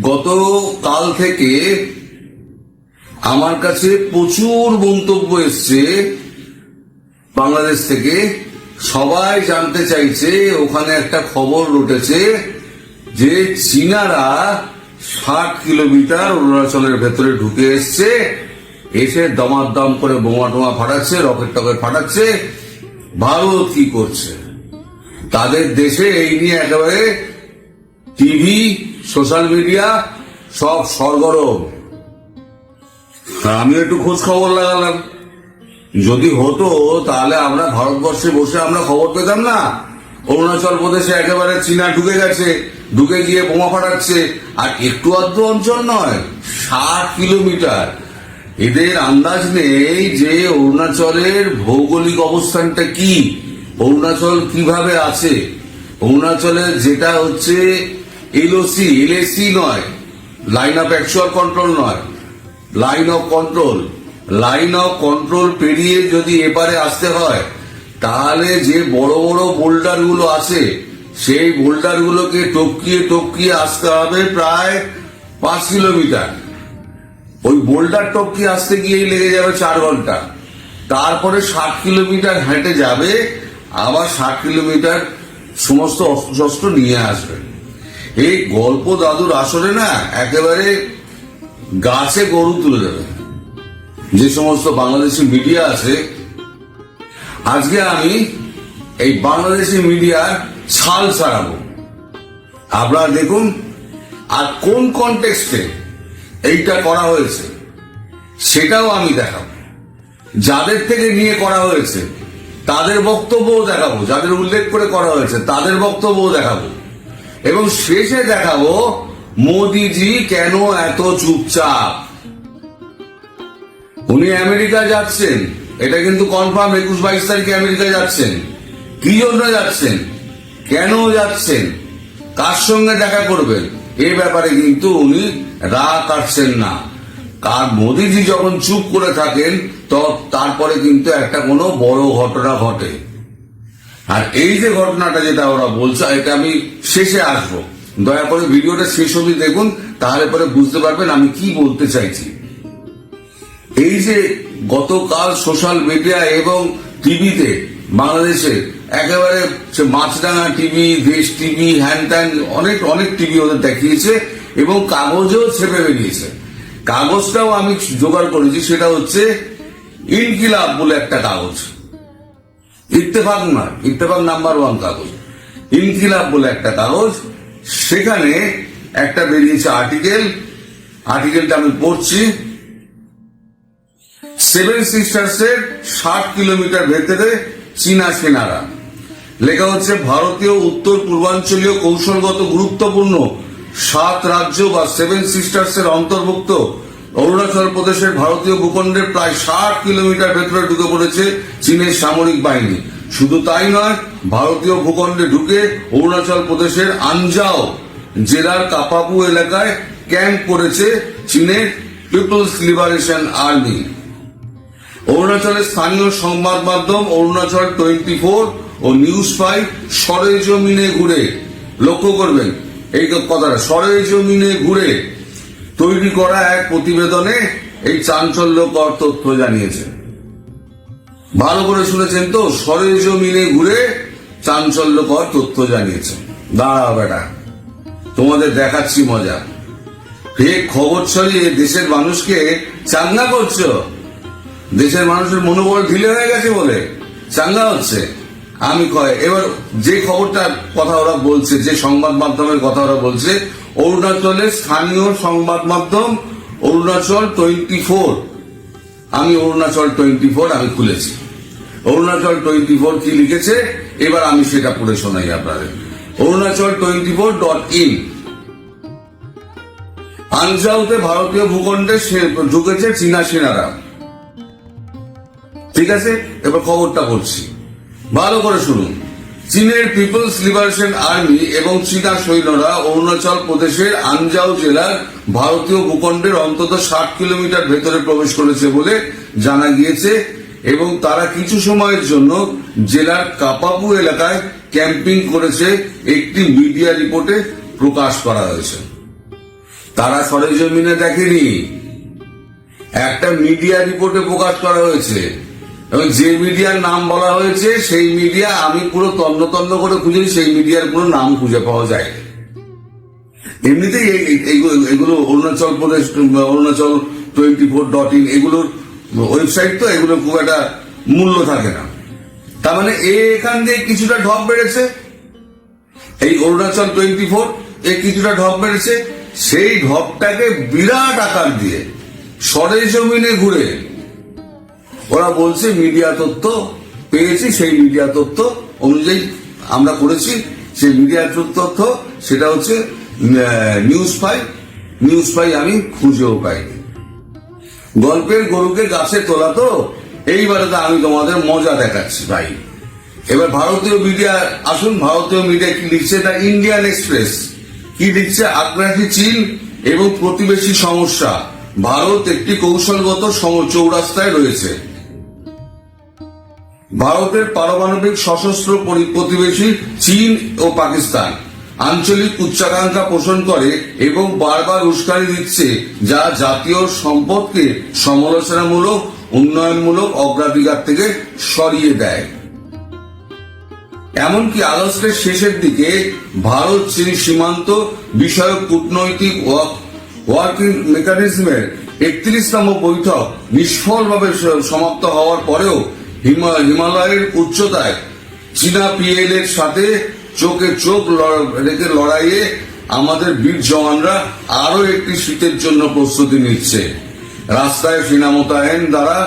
গতকাল থেকে আমার কাছে প্রচুর মন্তব্য এসছে বাংলাদেশ থেকে। সবাই জানতে চাইছে, ওখানে একটা খবর উঠেছে যে চীনারা 60 কিলোমিটার অরুণাচলের ভেতরে ঢুকে এসছে, এসে দমাদম করে বোমা টোমা ফাটাচ্ছে, রকেট টকেট ফাটাচ্ছে। ভারত কি করছে? তাদের দেশে এই নিয়ে একেবারে টিভি, সোশ্যাল মিডিয়া সব সরগরম। আমি একটু খোঁজ খবর লাগালাম, যদি হতো তাহলে আমরা ভারতবর্ষে বসে আমরা খবর পেতাম না? অরুণাচল প্রদেশে একেবারে চীনা ঢুকে গেছে, ঢুকে গিয়ে বোমা ফাটাচ্ছে। আর একটু আধটু অঞ্চল নয়, 60 কিলোমিটার। এদের আন্দাজ নেই যে অরুণাচলের ভৌগোলিক অবস্থানটা কি, অরুণাচল কিভাবে আছে। অরুণাচলের যেটা হচ্ছে এলএসি নয়, লাইন অফ অ্যাকচুয়াল কন্ট্রোল নয়, লাইন অফ কন্ট্রোল পেরিয়ে যদি এপারে আসতে হয়, তাহলে যে বড় বড় বোল্ডার গুলো আছে, সেই বোল্ডার গুলোকে টপকিয়ে আসতে হবে প্রায় 5 কিলোমিটার। ওই বোল্ডার টপকিয়ে আসতে গিয়েই লেগে যাবে 4 ঘন্টা। তারপরে 60 কিলোমিটার হেঁটে যাবে, আবার 60 কিলোমিটার সমস্ত অস্ত্রশস্ত্র নিয়ে আসবে। এই গল্প দাদুর আসলে না একেবারে গাছে গরু তুলে দেবে যে সমস্ত বাংলাদেশি মিডিয়া আছে। আজকে আমি এই বাংলাদেশি মিডিয়ার ছাল ছাড়াবো, আপনারা দেখুন। আর কোন কনটেক্সটে এইটা করা হয়েছে সেটাও আমি দেখাবো। যাদের থেকে নিয়ে করা হয়েছে তাদের বক্তব্যও দেখাবো, যাদের উল্লেখ করে করা হয়েছে তাদের বক্তব্যও দেখাবো, এবং শেষে দেখাবো মোদিজি কেন এত চুপচাপ। উনি আমেরিকা যাচ্ছেন, এটা কিন্তু কনফার্ম। 21-22 তারিখে আমেরিকা যাচ্ছেন। কি জন্য যাচ্ছেন, কেন যাচ্ছেন, কার সঙ্গে দেখা করবেন, এ ব্যাপারে কিন্তু উনি রাগ কাটছেন না। কার মোদিজি যখন চুপ করে থাকেন তারপরে কিন্তু একটা কোনো বড় ঘটনা ঘটে। আর এই যে ঘটনাটা যেটা ওরা বলছে, এটা আমি শেষে আসবো। দয়া করে ভিডিওটা শেষ অবধি দেখুন, তাহলে পরে বুঝতে পারবেন আমি কি বলতে চাইছি। এই যে গতকাল সোশ্যাল মিডিয়া এবং টিভিতে বাংলাদেশে একেবারে মাছরাঙা টিভি, দেশ টিভি, হ্যান ত্যান অনেক টিভি ওদের দেখিয়েছে, এবং কাগজেও ছেপে বেরিয়েছে। কাগজটাও আমি জোগাড় করেছি, সেটা হচ্ছে ইনকিলাব বলে একটা কাগজ। ইত্তেফাক নয়, ইত্তেফাক নাম্বার 1 কাগজ, ইনকিলাব বলে একটা কাগজ। সেখানে একটা বেরিয়েছে আর্টিকেলটা আমি পড়ছি। 7 সিস্টার্সের 60 কিলোমিটার ভেতরে চীনা সেনারা। লেখা হচ্ছে, ভারতীয় উত্তর পূর্বাঞ্চলীয় কৌশলগত গুরুত্বপূর্ণ 7 রাজ্য বা 7 সিস্টার্সের অন্তর্ভুক্ত অরুণাচল প্রদেশের ভারতীয় ভূখণ্ডের প্রায় 60 কিলোমিটার ভেতরে ঢুকে পড়েছে চীনের সামরিক বাহিনী। শুধু তাই নয়, ভারতীয় ভূখণ্ডে ঢুকে অরুণাচল প্রদেশের আনজাও জেলার কাপাপু এলাকায় ক্যাম্প করেছে চীনের পিপলস লিবারেশন আর্মি। অরুণাচলের স্থানীয় সংবাদ মাধ্যম অরুণাচল 24 ও নিউজ 5 সরেজমিনে ঘুরে, লক্ষ্য করবেন এই কথাটা, সরেজমিনে ঘুরে তৈরি করা এক প্রতিবেদনে এই চাঞ্চল্যকর তথ্য জানিয়েছে। ভালো করে শুনেছেন তো, সরেজমিনে ঘুরে চাঞ্চল্যকর তথ্য জানিয়েছে। দাঁড়াও বেটা, তোমাদের দেখাচ্ছি মজা। ফেক খবর ছড়িয়ে দেশের মানুষকে চাঙ্গা করছো। দেশের মানুষের মনোবল ঢিলে হয়ে গেছে বলে চাঙ্গা হচ্ছে। আমি এবার যে খবরটার কথা ওরা বলছে, যে সংবাদ মাধ্যমের কথা ওরা বলছে, অরুণাচলের স্থানীয় সংবাদ মাধ্যম অরুণাচল 24। আমি অরুণাচল 24 আমি খুলেছি। অরুণাচল 24 কি লিখেছে এবার আমি সেটা পড়ে শোনাই আপনাদের। অরুণাচল 24.in। আনজাউতে ভারতীয় ভূখণ্ডে ঢুকেছে চীনা সেনারা। ঠিক আছে, এবার খবরটা বলছি, ভালো করে শুনুন। চীনের পিপলস লিবারেশন আর্মি এবং চীনা সৈন্যরা অরুণাচল প্রদেশের আনজাও জেলার ভারতীয় ভূখণ্ডের অন্তত 60 কিলোমিটার ভেতরে প্রবেশ করেছে বলে জানা গিয়েছে, এবং তারা কিছু সময়ের জন্য জেলার কাপাপু এলাকায় ক্যাম্পিং করেছে, একটি মিডিয়া রিপোর্টে প্রকাশ করা হয়েছে। তারা সরেজমিনে দেখেনি, একটা মিডিয়া রিপোর্টে প্রকাশ করা হয়েছে, এবং যে মিডিয়ার নাম বলা হয়েছে সেই মিডিয়া আমি পুরো তন্ন তন্ন করে খুঁজেছি, সেই মিডিয়ার কোনো নাম খুঁজে পাওয়া যায়। এমনিতেই এগুলো অরুণাচল প্রদেশ, অরুণাচল 24.in এগুলোর ওয়েবসাইট, তো এগুলো খুব একটা মূল্য থাকে না। তার মানে এখান দিয়ে কিছুটা ঢপ বেড়েছে, এই অরুণাচল 24 কিছুটা ঢপ বেড়েছে। সেই ঢপটাকে বিরাট আকার দিয়ে সরেজমিনে ঘুরে ওরা বলছে মিডিয়া তথ্য পেয়েছি, সেই মিডিয়া তথ্য অনুযায়ী আমরা করেছি। সেই মিডিয়া তথ্য সেটা হচ্ছে নিউজ পাই আমি খুঁজেও পাইনি। গল্পের গরুকে গাছে তোলা তো, এইবারে তো আমি তোমাদের মজা দেখাচ্ছি ভাই। এবার ভারতীয় মিডিয়া আসুন, ভারতীয় মিডিয়া কি লিখছে, দ্য ইন্ডিয়ান এক্সপ্রেস কি লিখছে, আগ্রাসী চীন এবং প্রতিবেশী সমস্যা, ভারত একটি কৌশলগত চৌরাস্তায় রয়েছে। ভারতের পারমাণবিক সশস্ত্র প্রতিবেশী চীন ও পাকিস্তান আঞ্চলিক উচ্চাকাঙ্ক্ষা পোষণ করে এবং বারবার উস্কানি দিচ্ছে, যা জাতীয় সম্পদকে সমালোচনামূলক উন্নয়নমূলক অগ্রাধিকার থেকে সরিয়ে দেয়। এমনকি আগস্টের শেষের দিকে ভারত চীন সীমান্ত বিষয়ক কূটনৈতিক ওয়ার্কিং মেকানিজমের 31তম বৈঠক নিষ্ফলভাবে সমাপ্ত হওয়ার পরেও হিমালয়ের উচ্চতায় চীনা পিএল এর সাথে চোখে চোখ রেখে লড়াইয়ে আমাদের বীর জওয়ানরা আরো একটি শীতের জন্য প্রস্তুতি নিচ্ছে। রাস্তায় সেনা মোতায়েন দ্বারা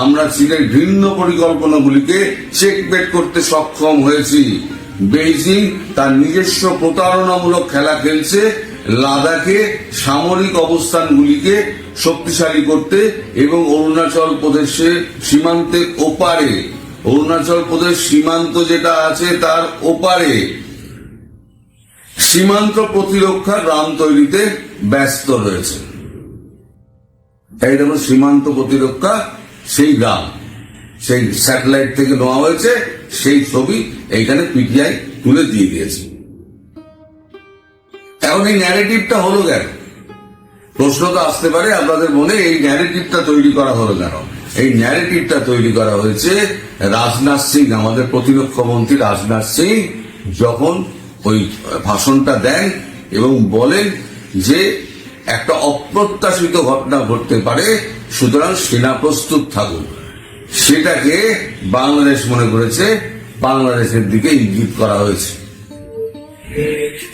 আমরা চীনের ঘৃণ্য পরিকল্পনাগুলিকে চেকমেট করতে সক্ষম হয়েছি। বেইজিং তার নিজস্ব প্রতারণামূলক খেলা খেলছে লাদাখে সামরিক অবস্থানগুলিকে শক্তিশালী করতে এবং অরুণাচল প্রদেশের সীমান্তের ওপারে, অরুণাচল প্রদেশ সীমান্ত যেটা আছে তার ওপারে সীমান্ত প্রতিরক্ষা গ্রাম তৈরিতে ব্যস্ত রয়েছে। এই দেখুন সীমান্ত প্রতিরক্ষা, সেই গ্রাম, সেই স্যাটেলাইট থেকে নেওয়া হয়েছে, সেই ছবি এইখানে পিটিআই তুলে দিয়ে দিয়েছে। এখন এই ন্যারেটিভটা হলো কেন? প্রশ্ন তো আসতে পারে আপনাদের মনে, এই ন্যারেটিভটা তৈরি করা হলো কেন? এই ন্যারেটিভটা তৈরি করা হয়েছে রাজনাথ সিং, আমাদের প্রতিরক্ষা মন্ত্রী রাজনাথ সিং যখন ওই ভাষণটা দেন এবং বলেন যে একটা অপ্রত্যাশিত ঘটনা ঘটতে পারে, সুতরাং সেনা প্রস্তুত থাকুক। সেটাকে বাংলাদেশ মনে করেছে, বাংলাদেশের দিকে ইঙ্গিত করা হয়েছে।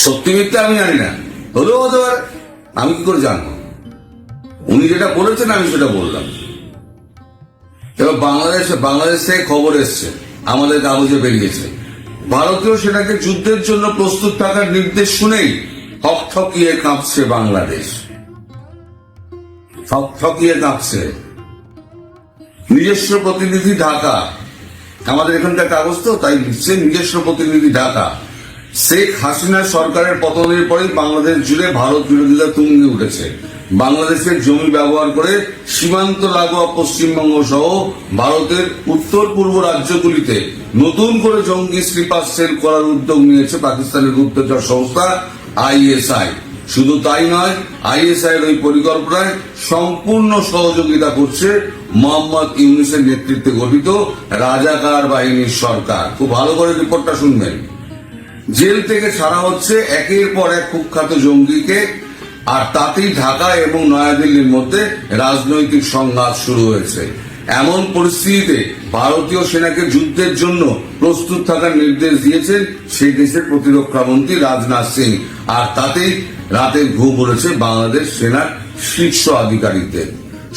সত্যি মিথ্যা আমি জানি না, হলেও হতে পারে, আমি কি করে জানবো? উনি যেটা বলেছেন আমি সেটা বললাম। এবার বাংলাদেশ থেকে খবর এসছে, আমাদের কাগজে বেরিয়েছে, ভারতীয় সেনাকে যুদ্ধের জন্য প্রস্তুত থাকার নির্দেশ শুনেই থকথকিয়ে কাঁপছে বাংলাদেশ, থকথকিয়ে কাঁপছে। নিজস্ব প্রতিনিধি ঢাকা, আমাদের এখানকার কাগজ তো তাই লিখছে নিজস্ব প্রতিনিধি ঢাকা, শেখ হাসিনা সরকারের পতনের পরেই বাংলাদেশ জুড়ে ভারত বিরোধিতা তুঙ্গে উঠেছে। বাংলাদেশের জমি ব্যবহার করে সীমান্ত লাগোয়া পশ্চিমবঙ্গ সহ ভারতের উত্তর পূর্ব রাজ্যগুলিতে নতুন করে জঙ্গি স্লিপার সেল করার উদ্যোগ নিয়েছে পাকিস্তানের গুপ্তচর সংস্থা আইএসআই। শুধু তাই নয়, আইএসআই এর ওই পরিকল্পনায় সম্পূর্ণ সহযোগিতা করছে মোহাম্মদ ইউনূসের নেতৃত্বে গঠিত রাজাকার বাহিনীর সরকার। খুব ভালো করে রিপোর্টটা শুনবেন। জেল থেকে ছাড়া হচ্ছে একের পর এক কুখ্যাত জঙ্গিকে, আর তাতেই ঢাকা এবং নয়াদিল্লির মধ্যে রাজনৈতিক সংঘাত শুরু হয়েছে। এমন পরিস্থিতিতে ভারতীয় সেনাকে যুদ্ধের জন্য প্রস্তুত থাকার নির্দেশ দিয়েছেন সেই দেশের প্রতিরক্ষা মন্ত্রী রাজনাথ সিং, আর তাতেই রাতের ঘুম উড়েছে বাংলাদেশ সেনার শীর্ষ আধিকারিকদের।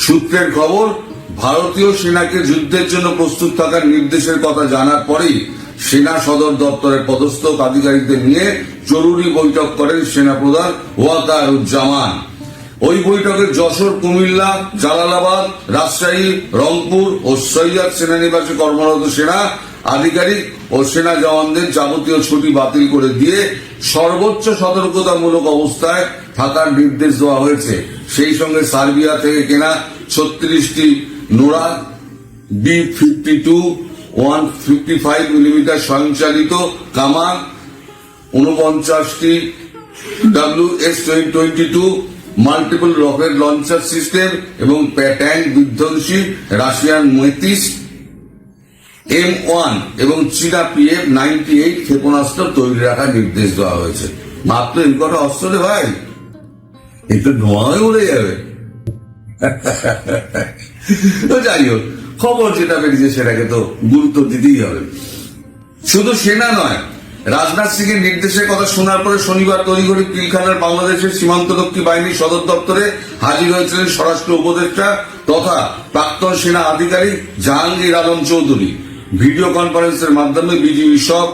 সূত্রের খবর, ভারতীয় সেনাকে যুদ্ধের জন্য প্রস্তুত থাকার নির্দেশের কথা জানার পরেই সেনা সদর দপ্তরের পদস্থ আধিকারিকদের নিয়ে জরুরি বৈঠক করেন সেনাপ্রধান ওয়াকারুজ্জামান। ওই বৈঠকে যশোর, কুমিল্লা, জালালাবাদ, রাজশাহী, রংপুর ও সৈয়দ সেনানিবাসে কর্মরত সেনা আধিকারিক ও সেনা জওয়ানদের যাবতীয় ছুটি বাতিল করে দিয়ে সর্বোচ্চ সতর্কতামূলক অবস্থায় থাকার নির্দেশ দেওয়া হয়েছে। সেই সঙ্গে সার্বিয়া থেকে কেনা 36টি নোরা B-52 155 মিলিমিটার স্বয়ংচালিত কামান, 49টি WS-22 multiple rocket launcher system এবং ট্যাঙ্ক বিধ্বংসী রাশিয়ান ৩৫ M1 এবং চীনা PF-98 ক্ষেপণাস্ত্র তৈরি রাখার নির্দেশ দেওয়া হয়েছে। মাত্র এই কটা অস্ত্র রে ভাই, একটু ধোঁয়ায় উড়ে যাবে। তো যাই হোক, খবর যেটা বেরিয়েছে সেটাকে তো গুরুত্ব দিতেই হবে। শুধু সেনা নয়, রাজনাথ সিং এর নির্দেশের কথা শোনার পরে শনিবার তড়িঘড়ি পিলখানার বাংলাদেশের সীমান্তরক্ষী বাহিনীর সদর দপ্তরে হাজির হয়েছিলেন স্বরাষ্ট্র উপদেষ্টা তথা প্রাক্তন সেনা আধিকারিক জাহাঙ্গীর আলম চৌধুরী। ভিডিও কনফারেন্সের মাধ্যমে বিজিবি সব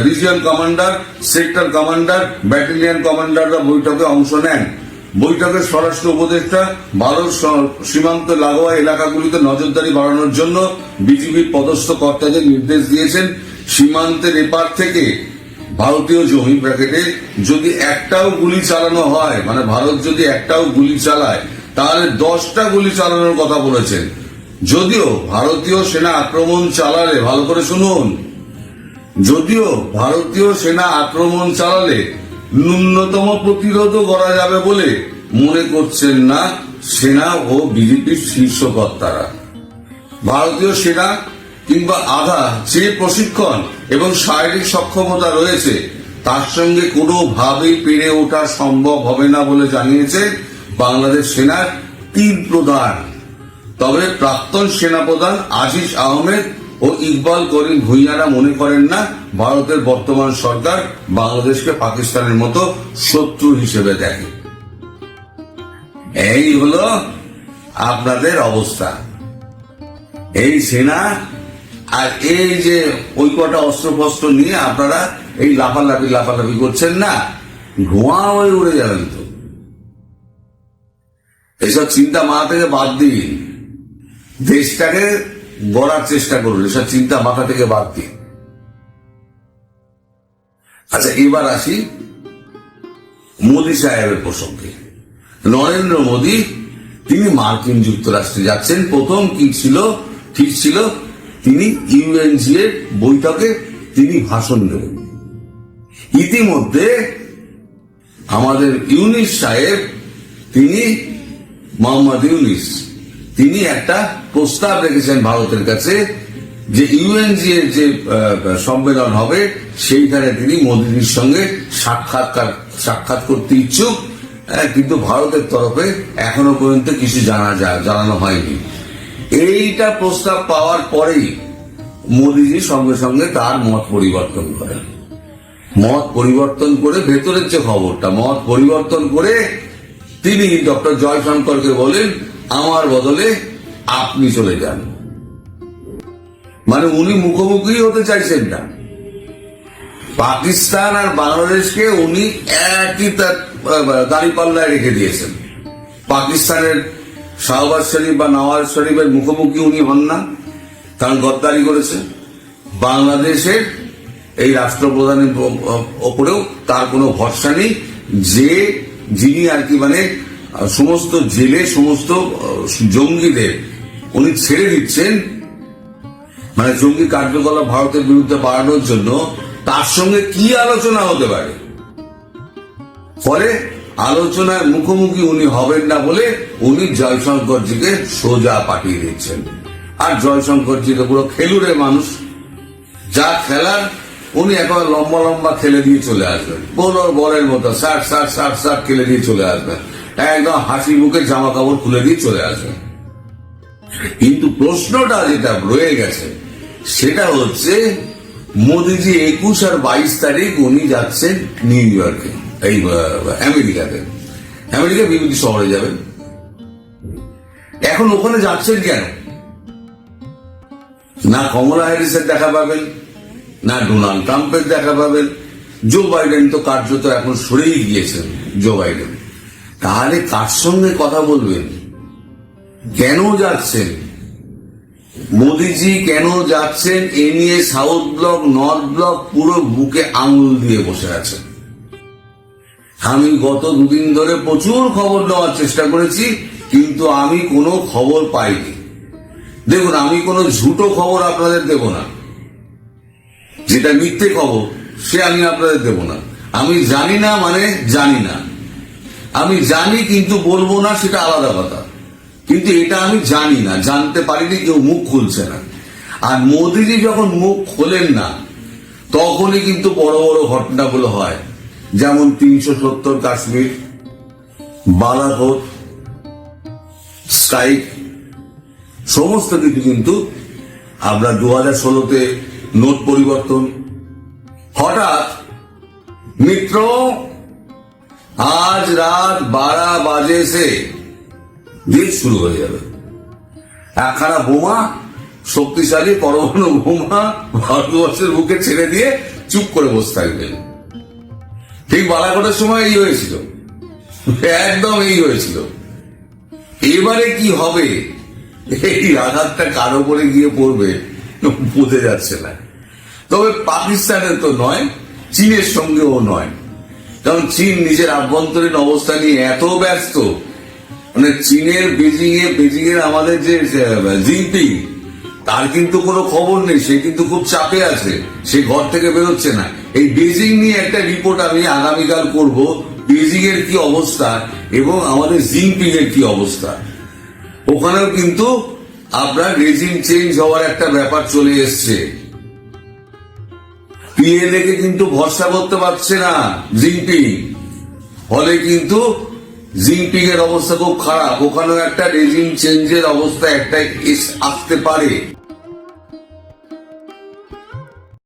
region commander, sector commander, battalion কমান্ডাররা বৈঠকে অংশ নেন। বৈঠকে স্বরাষ্ট্র উপদেষ্টা ভারত সীমান্ত লাগোয়া এলাকাগুলিতে নজরদারি বাড়ানোর জন্য বিজিবির পদস্থ কর্তাদের নির্দেশ দিয়েছেন। সীমান্তের এপার থেকে ভারতীয় জমি ব্র্যাকেটে যদি একটাও গুলি চালানো হয়, মানে ভারত যদি একটাও গুলি চালায়, তাহলে 10টা গুলি চালানোর কথা বলেছেন। যদিও ভারতীয় সেনা আক্রমণ চালালে, ভালো করে শুনুন, যদিও ভারতীয় সেনা আক্রমণ চালালে ন্যূনতম প্রতিরোধও করা যাবে বলে মনে করছেন না সেনা ও বিজেপির শীর্ষ কর্তারা। ভারতীয় সেনা কিংবা আধা যে প্রশিক্ষণ এবং শারীরিক সক্ষমতা রয়েছে তার সঙ্গে কোনোভাবেই পেরে ওঠা সম্ভব হবে না বলে জানিয়েছে বাংলাদেশ সেনার 3 প্রধান। তবে প্রাক্তন সেনাপ্রধান আজিজ আহমেদ ও ইকবাল করিম ভুঁইয়ারা মনে করেন না ভারতের বর্তমান সরকার বাংলাদেশকে পাকিস্তানের মতো শত্রু হিসেবে দেখে। এই হলো আপনাদের অবস্থা। এই সেনা আর এই যে ওই কটা অস্ত্রফস্ত্র নিয়ে আপনারা এই লাফালাফি করছেন না, ধোঁয়া হয়ে উড়ে যাবেন। তো এসব চিন্তা মাথা থেকে বাদ দিন, দেশটাকে গড়ার চেষ্টা করুন, এসব চিন্তা মাথা থেকে বাদ দিন। আচ্ছা, এবার আসি মোদী সাহেবের প্রসঙ্গে। নরেন্দ্র মোদী তিনি মার্কিন যুক্তরাষ্ট্রে যাচ্ছেন। প্রথম কি ছিল, ঠিক ছিল তিনি ইউএনজি এর বৈঠকে তিনি ভাষণ দেবেন। ইতিমধ্যে আমাদের ইউনিস সাহেব, তিনি মোহাম্মদ ইউনিস, তিনি একটা প্রস্তাব রেখেছেন ভারতের কাছে যে ইউএনজি এর যে সম্মেলন হবে সেইখানে তিনি মোদীর সঙ্গে সাক্ষাৎ করতে ইচ্ছুক, কিন্তু ভারতের তরফে এখনো পর্যন্ত কিছু জানানো হয়নি। এইটা প্রস্তাব পাওয়ার পরেই মোদীজি সঙ্গে সঙ্গে তার মত পরিবর্তন করেন। মত পরিবর্তন করে ভেতরের যে খবরটা, মত পরিবর্তন করে তিনি ডক্টর জয়শঙ্করকে বলেন আমার বদলে আপনি চলে যান। মানে উনি মুখোমুখি হতে চাইছেন না। পাকিস্তান আর বাংলাদেশকে উনি একই দাঁড়িপাল্লায় রেখে দিয়েছেন। পাকিস্তানের শাহবাজ শরীফ বা নওয়াজ শরীফের মুখোমুখি উনি হন না, কারণ গদ্দারি করেছে। বাংলাদেশের এই রাষ্ট্রপ্রধানের ওপরেও তার কোনো ভরসা নেই, যিনি আর কি মানে সমস্ত জেলে সমস্ত জঙ্গিদের উনি ছেড়ে দিচ্ছেন, মানে জঙ্গি কার্যকলাপ ভারতের বিরুদ্ধে বাড়ানোর জন্য। তার সঙ্গে কি আলোচনা হতে পারে? ফলে আলোচনায় মুখোমুখি উনি হবেন না বলে উনি জয়শঙ্করজিকে সোজা পাঠিয়ে দিচ্ছেন। আর জয়শঙ্করজি তো পুরো খেলুড়ে মানুষ, যা খেলার উনি একেবারে লম্বা লম্বা খেলে দিয়ে চলে আসবেন, বলের মতো সাট খেলে দিয়ে চলে আসবেন, একদম হাসি মুখে জামা কাপড় খুলে দিয়ে চলে আসবেন। কিন্তু প্রশ্নটা যেটা রয়ে গেছে সেটা হচ্ছে মোদীজি 21 আর 22 তারিখ উনি যাচ্ছেন নিউ ইয়র্কে, এই আমেরিকাতে, আমেরিকা বিভিন্ন শহরে যাবেন। এখন ওখানে যাচ্ছেন কেন? না কমলা হ্যারিসের দেখা পাবেন, না ডোনাল্ড ট্রাম্পের দেখা পাবেন। জো বাইডেন তো কার্যত এখন সরেই গিয়েছেন, জো বাইডেন। তাহলে কার সঙ্গে কথা বলবেন? কেন যাচ্ছেন মোদীজি? কেন যাচ্ছেন এ নিয়ে সাউথ ব্লক নর্থ ব্লক পুরো বুকে আঙুল দিয়ে বসে আছেন। আমি গত 2 দিন ধরে প্রচুর খবর নেওয়ার চেষ্টা করেছি, কিন্তু আমি কোনো খবর পাইনি। দেখুন, আমি কোনো ঝুটো খবর আপনাদের দেব না, যেটা মিথ্যে খবর সে আমি আপনাদের দেব না। আমি জানি না মানে জানি না, আমি জানি কিন্তু বলবো না, সেটা আলাদা কথা। কিন্তু এটা আমি জানি না, জানতে পারিনি, কেউ মুখ খুলছে না। আর মোদিজি যখন মুখ খোলেন না, তখনই কিন্তু বড় বড় ঘটনাগুলো হয়। যেমন 370 কাশ্মীর, বালাকোট স্ট্রাইক, সমস্ত কিছু কিন্তু আমরা 2016-তে নোট পরিবর্তন, হঠাৎ মিত্র আজ রাত 12 বাজে সে দিয়ে শুরু হয়ে যাবে। একখানা বোমা, শক্তিশালী পরমাণু বোমা ভারতবর্ষের বুকে ছেড়ে দিয়ে চুপ করে বসে থাকবেন। ঠিক বালাকোটের সময় এই হয়েছিল, একদম এই হয়েছিল। এবারে কি হবে, এই আঘাতটা কার উপরে গিয়ে পড়বে বোঝা যাচ্ছে না। তবে পাকিস্তানের তো নয়, চীনের সঙ্গেও নয়। কারণ চীন নিজের আভ্যন্তরীণ অবস্থা নিয়ে এত ব্যস্ত, মানে চীনের বেজিং এর আমাদের যে জিনপিং, তার কিন্তু কোনো খবর নেই, সে কিন্তু খুব চাপে আছে, সে ঘর থেকে বেরোচ্ছে না। এই বেজিং নিয়ে একটা রিপোর্ট আমি আগামীকাল করব, বেজিং এর কি অবস্থা এবং আমাদের জিনপিং এর কি অবস্থা। ওখানেও কিন্তু আপনার রেজিম চেঞ্জ হওয়ার একটা ব্যাপার চলে এসছে। পিএলএ কে কিন্তু ভরসা করতে পারছে না জিনপিং, ফলে কিন্তু জিনপিং এর অবস্থা খুব খারাপ। ওখানেও একটা রেজিম চেঞ্জের অবস্থা একটা আসতে পারে।